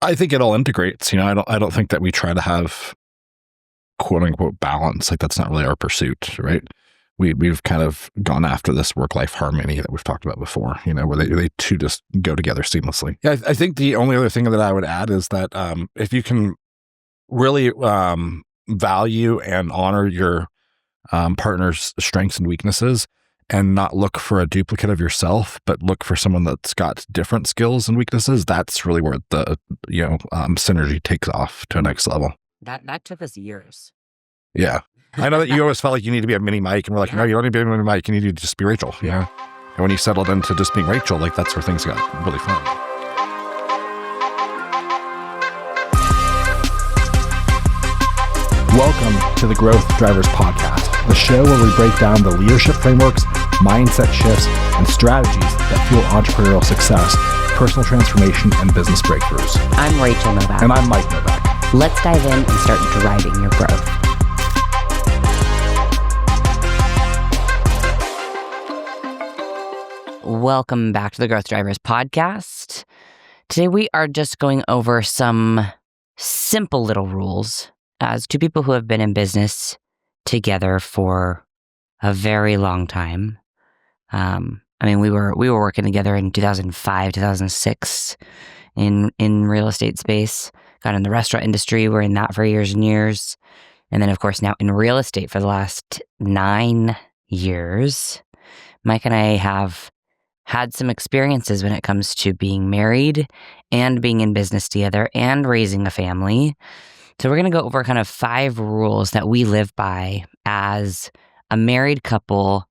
I think it all integrates. I don't think that we try to have quote unquote balance. Like that's not really our pursuit, right? We've kind of gone after this work-life harmony that we've talked about before, where they two just go together seamlessly. Yeah, I think the only other thing that I would add is that if you can really value and honor your partner's strengths and weaknesses and not look for a duplicate of yourself, but look for someone that's got different skills and weaknesses, that's really where the synergy takes off to a next level. That took us years. Yeah. I know that you always felt like you need to be a mini Mike, and we're like, no, you don't need to be a mini Mike. You need to just be Rachel, And when you settled into just being Rachel, like that's where things got really fun. Welcome to the Growth Drivers Podcast, the show where we break down the leadership frameworks, mindset shifts, and strategies that fuel entrepreneurial success, personal transformation, and business breakthroughs. I'm Rachael Novak. And I'm Mike Novak. Let's dive in and start driving your growth. Welcome back to the Growth Drivers Podcast. Today we are just going over some simple little rules as two people who have been in business together for a very long time. We were working together in 2005, 2006 in real estate space. Got in the restaurant industry. We're in that for years and years. And then, of course, now in real estate for the last 9 years. Mike and I have had some experiences when it comes to being married and being in business together and raising a family. So we're going to go over kind of 5 rules that we live by as a married couple,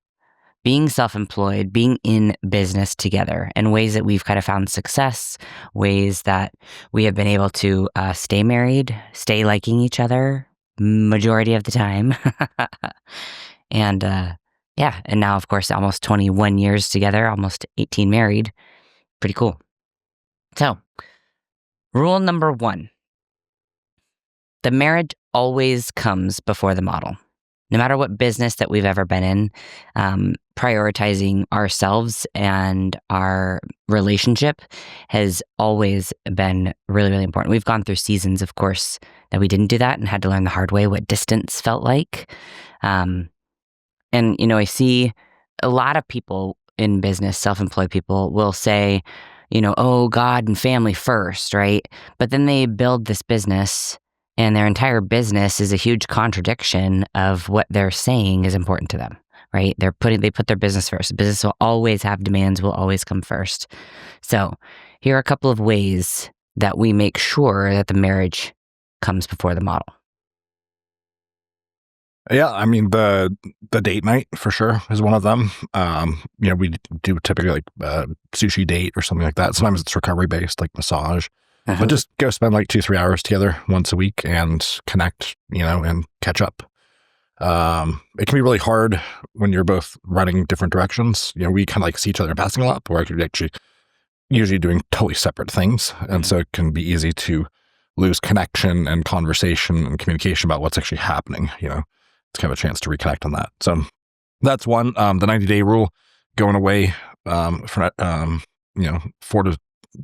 being self-employed, being in business together, and ways that we've kind of found success, ways that we have been able to stay married, stay liking each other majority of the time. And now, of course, almost 21 years together, almost 18 married. Pretty cool. So, rule number 1. The marriage always comes before the model. No matter what business that we've ever been in, prioritizing ourselves and our relationship has always been really, really important. We've gone through seasons, of course, that we didn't do that and had to learn the hard way what distance felt like. I see a lot of people in business, self-employed people, will say, oh, God and family first, right? But then they build this business and their entire business is a huge contradiction of what they're saying is important to them, right? They put their business first. Business will always have demands, will always come first. So here are a couple of ways that we make sure that the marriage comes before the model. Yeah, the date night for sure is one of them. We do typically like sushi date or something like that. Sometimes it's recovery based, like massage. But just go spend like 2-3 hours together once a week and connect, and catch up. It can be really hard when you're both running different directions. We kind of like see each other in passing a lot, but we're actually usually doing totally separate things. And so it can be easy to lose connection and conversation and communication about what's actually happening, It's kind of a chance to reconnect on that. So that's one. The 90-day rule, going away for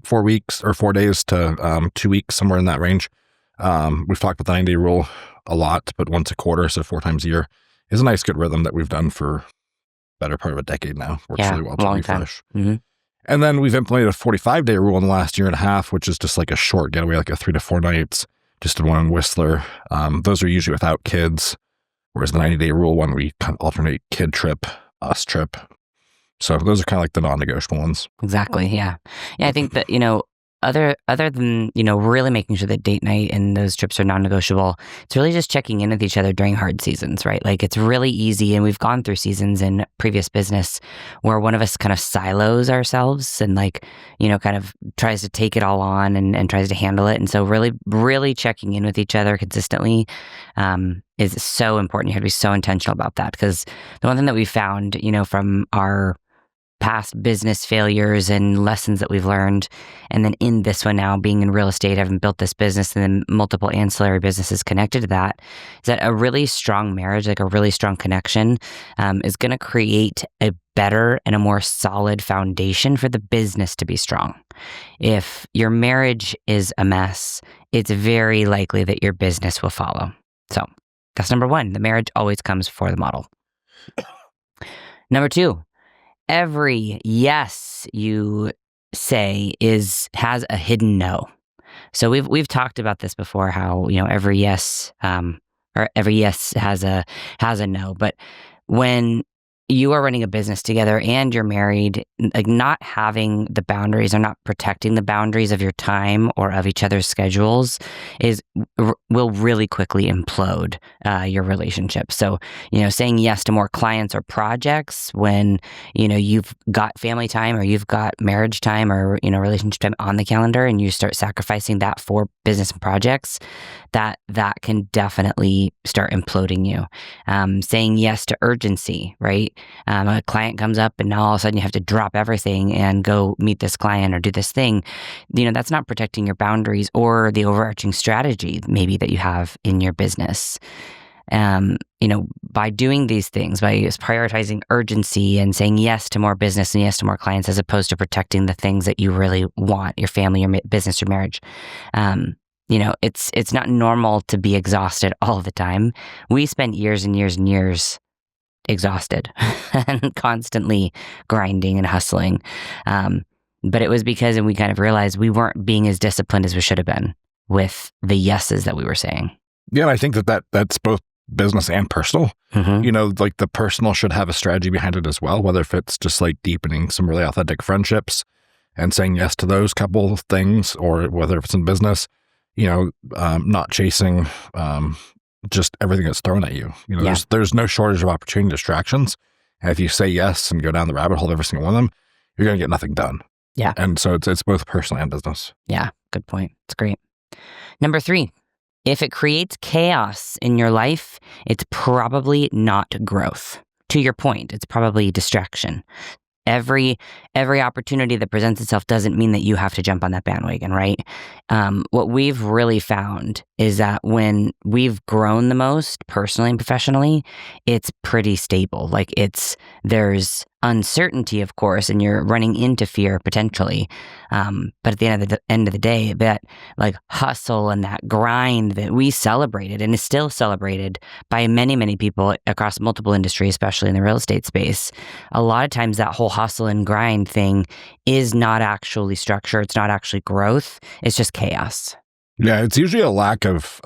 4 weeks or 4 days to 2 weeks, somewhere in that range. We've talked about the 90-day rule a lot, but once a quarter, so 4 times a year, is a nice good rhythm that we've done for better part of a decade now. Works really well to refresh. Mm-hmm. And then we've implemented a 45-day rule in the last year and a half, which is just like a short getaway, like a 3 to 4 nights, just in one in Whistler. Those are usually without kids. Whereas the 90-day rule one, we kind of alternate kid trip, us trip. So those are kind of like the non-negotiable ones. Exactly. Yeah. Yeah. I think that, other than, really making sure that date night and those trips are non-negotiable, it's really just checking in with each other during hard seasons, right? Like it's really easy. And we've gone through seasons in previous business where one of us kind of silos ourselves and kind of tries to take it all on and tries to handle it. And so really, really checking in with each other consistently, is so important. You have to be so intentional about that, because the one thing that we found, from our past business failures and lessons that we've learned, and then in this one now, being in real estate, having built this business and then multiple ancillary businesses connected to that, is that a really strong marriage, like a really strong connection, is going to create a better and a more solid foundation for the business to be strong. If your marriage is a mess, it's very likely that your business will follow. So that's number one. The marriage always comes before the model. Number two, every yes you say has a hidden no. So we've talked about this before, how every yes or every yes has a no. But when you are running a business together and you're married, like not having the boundaries or not protecting the boundaries of your time or of each other's schedules will really quickly implode your relationship. So, saying yes to more clients or projects when, you've got family time or you've got marriage time or, relationship time on the calendar, and you start sacrificing that for business and projects, that can definitely start imploding you. Saying yes to urgency, right? A client comes up and now all of a sudden you have to drop everything and go meet this client or do this thing. That's not protecting your boundaries or the overarching strategy maybe that you have in your business. By doing these things, by prioritizing urgency and saying yes to more business and yes to more clients, as opposed to protecting the things that you really want, your family, your business, your marriage. It's not normal to be exhausted all the time. We spent years and years and years exhausted and constantly grinding and hustling. But it was because we kind of realized we weren't being as disciplined as we should have been with the yeses that we were saying. Yeah, and I think that's both business and personal. Mm-hmm. Like the personal should have a strategy behind it as well, whether if it's just like deepening some really authentic friendships and saying yes to those couple of things, or whether it's in business, not chasing just everything that's thrown at you. There's no shortage of opportunity distractions. And if you say yes and go down the rabbit hole of every single one of them, you're going to get nothing done. Yeah. And so it's both personal and business. Yeah. Good point. It's great. Number 3, if it creates chaos in your life, it's probably not growth. To your point, it's probably distraction. Every opportunity that presents itself doesn't mean that you have to jump on that bandwagon, right? What we've really found is that when we've grown the most personally and professionally, it's pretty stable. Like there's uncertainty, of course, and you're running into fear potentially. But at the end of the day, that like hustle and that grind that we celebrated and is still celebrated by many, many people across multiple industries, especially in the real estate space. A lot of times that whole hustle and grind thing is not actually structure. It's not actually growth. It's just chaos. Yeah, it's usually a lack of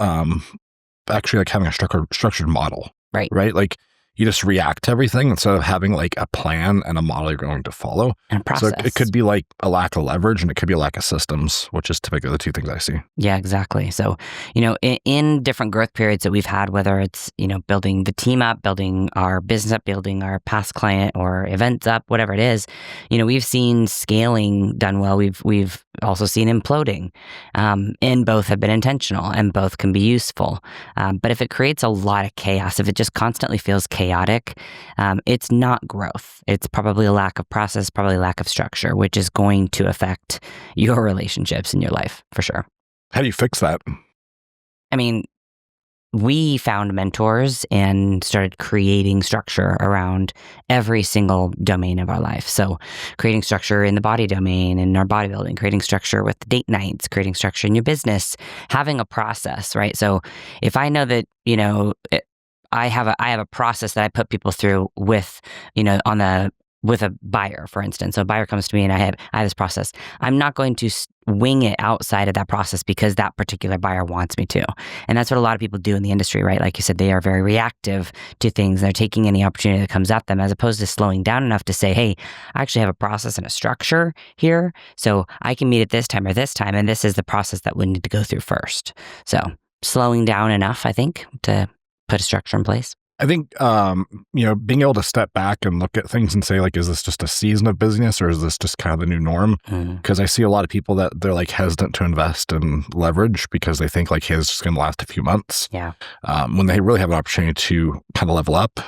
actually like having a structured model. Right. Right? Like you just react to everything instead of having like a plan and a model you're going to follow. And a process. So it could be like a lack of leverage, and it could be a lack of systems, which is typically the two things I see. Yeah, exactly. So, in different growth periods that we've had, whether it's, building the team up, building our business up, building our past client or events up, whatever it is, we've seen scaling done well. We've also seen imploding, and both have been intentional and both can be useful. But if it creates a lot of chaos, if it just constantly feels chaotic, it's not growth. It's probably a lack of process, probably a lack of structure, which is going to affect your relationships in your life for sure. How do you fix that? I mean, we found mentors and started creating structure around every single domain of our life. So creating structure in the body domain, in our bodybuilding, creating structure with date nights, creating structure in your business, having a process, right? So if I know that, I have a process that I put people through with, with a buyer, for instance. So a buyer comes to me and I have this process. I'm not going to wing it outside of that process because that particular buyer wants me to. And that's what a lot of people do in the industry, right? Like you said, they are very reactive to things. They're taking any opportunity that comes at them as opposed to slowing down enough to say, hey, I actually have a process and a structure here. So I can meet at this time or this time. And this is the process that we need to go through first. So slowing down enough, I think, to put a structure in place. I think, being able to step back and look at things and say, like, is this just a season of business or is this just kind of the new norm? Because I see a lot of people that they're like hesitant to invest in leverage because they think like, hey, it's just going to last a few months. Yeah. When they really have an opportunity to kind of level up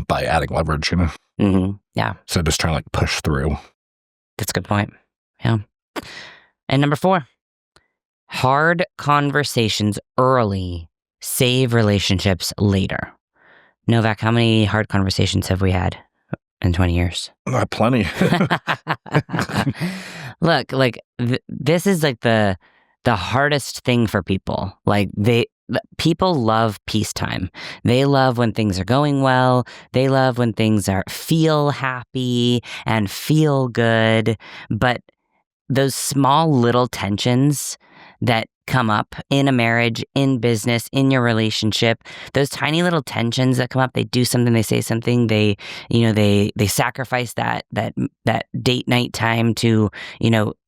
by adding leverage, Mm-hmm. Yeah. So just trying to like push through. That's a good point. Yeah. And number 4, hard conversations early save relationships later. Novak, how many hard conversations have we had in 20 years? Plenty. Look, like this is like the hardest thing for people. Like people love peacetime. They love when things are going well. They love when things feel happy and feel good. But those small little tensions that come up in a marriage, in business, in your relationship, those tiny little tensions that come up, they do something, they say something, they sacrifice that date night time to,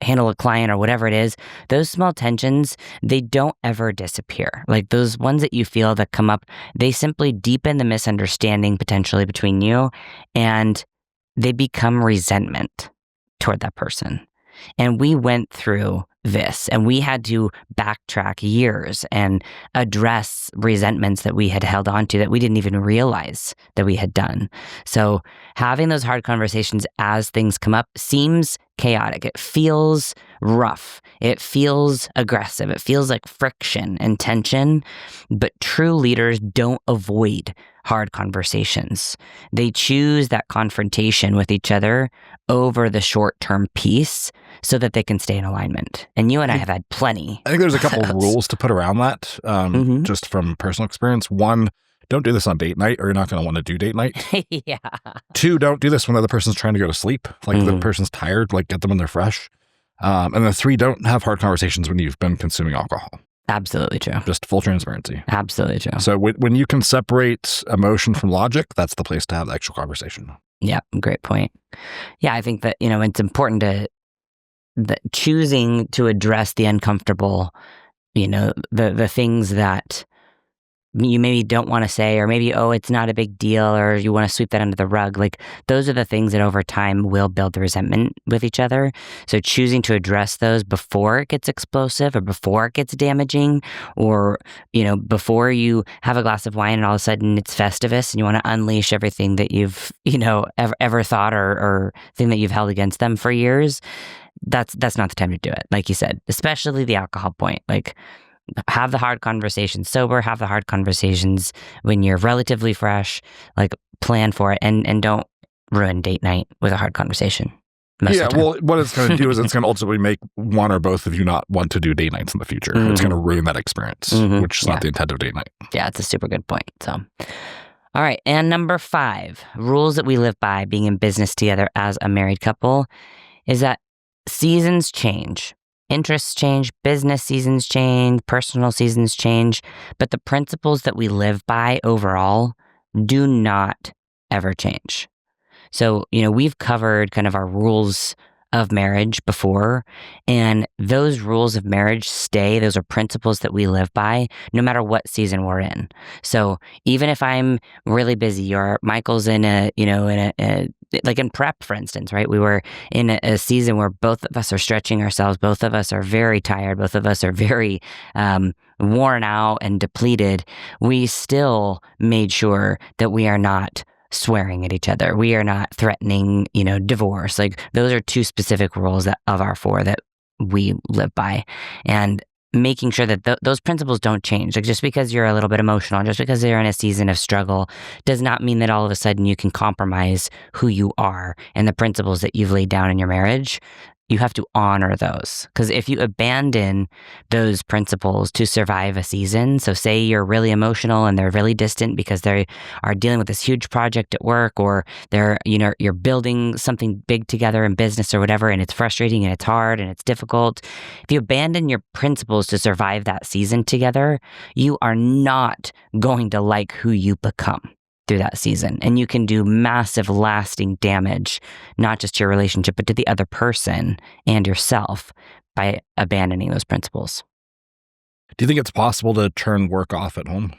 handle a client or whatever it is. Those small tensions, they don't ever disappear. Like those ones that you feel that come up, they simply deepen the misunderstanding potentially between you, and they become resentment toward that person. And we went through this, and we had to backtrack years and address resentments that we had held on to that we didn't even realize that we had done. So having those hard conversations as things come up seems chaotic. It feels rough. It feels aggressive. It feels like friction and tension. But true leaders don't avoid hard conversations. They choose that confrontation with each other over the short-term peace so that they can stay in alignment. And you and I have had plenty. I think there's a couple of rules to put around that, just from personal experience. One, don't do this on date night, or you're not going to want to do date night. Yeah. Two, don't do this when the other person's trying to go to sleep. Like the person's tired, like get them when they're fresh. And then three, don't have hard conversations when you've been consuming alcohol. Absolutely true. Just full transparency. Absolutely true. So when you can separate emotion from logic, that's the place to have the actual conversation. Yeah, great point. Yeah, I think that, it's important to choosing to address the uncomfortable, the things that you maybe don't want to say, or maybe, it's not a big deal, or you want to sweep that under the rug. Like those are the things that over time will build the resentment with each other. So choosing to address those before it gets explosive, or before it gets damaging, or, before you have a glass of wine and all of a sudden it's Festivus and you want to unleash everything that you've, ever thought or thing that you've held against them for years. That's not the time to do it. Like you said, especially the alcohol point. Like, have the hard conversations sober, have the hard conversations when you're relatively fresh, like plan for it, and don't ruin date night with a hard conversation. Well, what it's going to do is it's going to ultimately make one or both of you not want to do date nights in the future. It's going to ruin that experience, which is not the intent of date night. Yeah, it's a super good point. So, all right. And number 5, rules that we live by being in business together as a married couple is that seasons change. Interests change, business seasons change, personal seasons change, but the principles that we live by overall do not ever change. So, we've covered kind of our rules of marriage before, and those rules of marriage stay. Those are principles that we live by no matter what season we're in. So even if I'm really busy, or Michael's in like in prep, for instance, right? We were in a season where both of us are stretching ourselves. Both of us are very tired. Both of us are very worn out and depleted. We still made sure that we are not swearing at each other. We are not threatening, divorce. Like those are 2 specific rules of our 4 that we live by. And making sure that those principles don't change. Like just because you're a little bit emotional, just because you're in a season of struggle, does not mean that all of a sudden you can compromise who you are and the principles that you've laid down in your marriage. You have to honor those, because if you abandon those principles to survive a season, so say you're really emotional and they're really distant because they are dealing with this huge project at work, or you're building something big together in business or whatever, and it's frustrating and it's hard and it's difficult. If you abandon your principles to survive that season together, you are not going to like who you become through that season. And you can do massive lasting damage, not just to your relationship, but to the other person and yourself by abandoning those principles. Do you think it's possible to turn work off at home?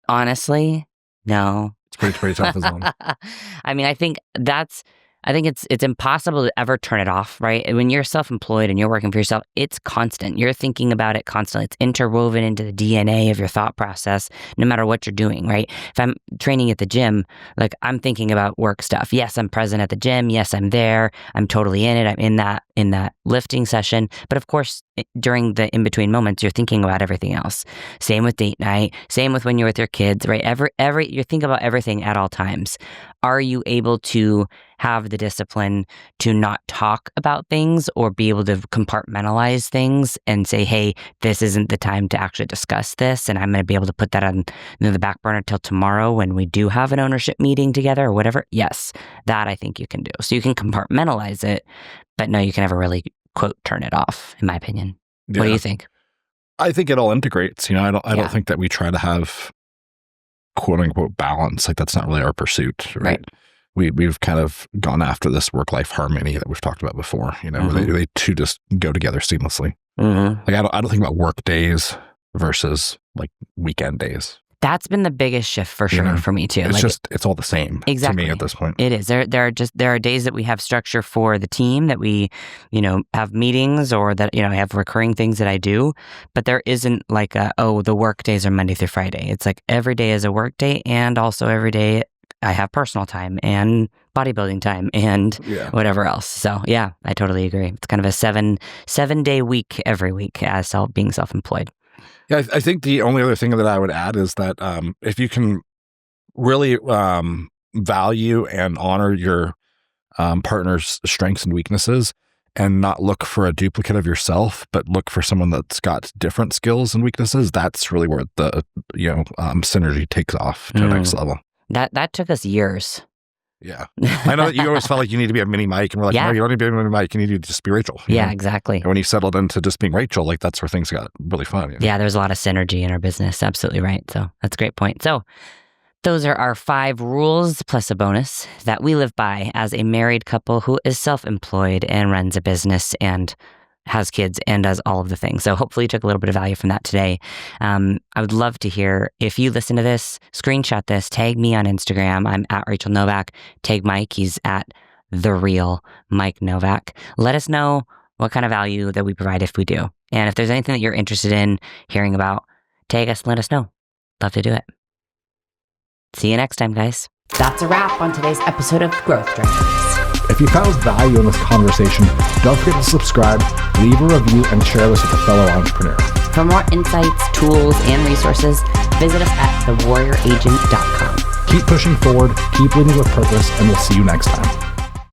Honestly, no. It's pretty tough as well. I mean, I think it's impossible to ever turn it off, right? When you're self-employed and you're working for yourself, it's constant. You're thinking about it constantly. It's interwoven into the DNA of your thought process, no matter what you're doing, right? If I'm training at the gym, like I'm thinking about work stuff. Yes, I'm present at the gym. Yes, I'm there. I'm totally in it. I'm in that lifting session. But of course, during the in-between moments, you're thinking about everything else. Same with date night. Same with when you're with your kids, right? You're thinking about everything at all times. Are you able to have the discipline to not talk about things or be able to compartmentalize things and say, hey, this isn't the time to actually discuss this, and I'm going to be able to put that on the back burner till tomorrow when we do have an ownership meeting together or whatever? Yes, that I think you can do. So you can compartmentalize it, but no, you can never really, quote, turn it off, in my opinion. Yeah. What do you think? I think it all integrates. I don't think that we try to have quote unquote balance. Like that's not really our pursuit, right? We've kind of gone after this work-life harmony that we've talked about before, where they two just go together seamlessly. Like I don't think about work days versus like weekend days. That's been the biggest shift for sure for me too. It's all the same to me at this point. It is. There are days that we have structure for the team, that we, have meetings, or that, I have recurring things that I do, but there isn't like the work days are Monday through Friday. It's like every day is a work day, and also every day I have personal time and bodybuilding time and whatever else. So yeah, I totally agree. It's kind of a 7-day week every week as being self-employed. Yeah, I think the only other thing that I would add is that if you can really value and honor your partner's strengths and weaknesses and not look for a duplicate of yourself, but look for someone that's got different skills and weaknesses, that's really where the synergy takes off to the next level. That took us years. Yeah. I know that you always felt like you need to be a mini Mike, and we're like, no, you don't need to be a mini Mike. You need to just be Rachel. Yeah, exactly. And when you settled into just being Rachel, like that's where things got really fun. Yeah, there's a lot of synergy in our business. Absolutely right. So that's a great point. So those are our 5 rules plus a bonus that we live by as a married couple who is self-employed and runs a business and has kids and does all of the things. So hopefully you took a little bit of value from that today. I would love to hear, if you listen to this, screenshot this, tag me on Instagram. I'm at Rachael Novak. Tag Mike. He's at The Real Mike Novak. Let us know what kind of value that we provide if we do. And if there's anything that you're interested in hearing about, tag us and let us know. Love to do it. See you next time, guys. That's a wrap on today's episode of Growth Drivers. If you found value in this conversation, don't forget to subscribe, leave a review, and share this with a fellow entrepreneur. For more insights, tools, and resources, visit us at thewarrioragent.com. Keep pushing forward, keep leading with purpose, and we'll see you next time.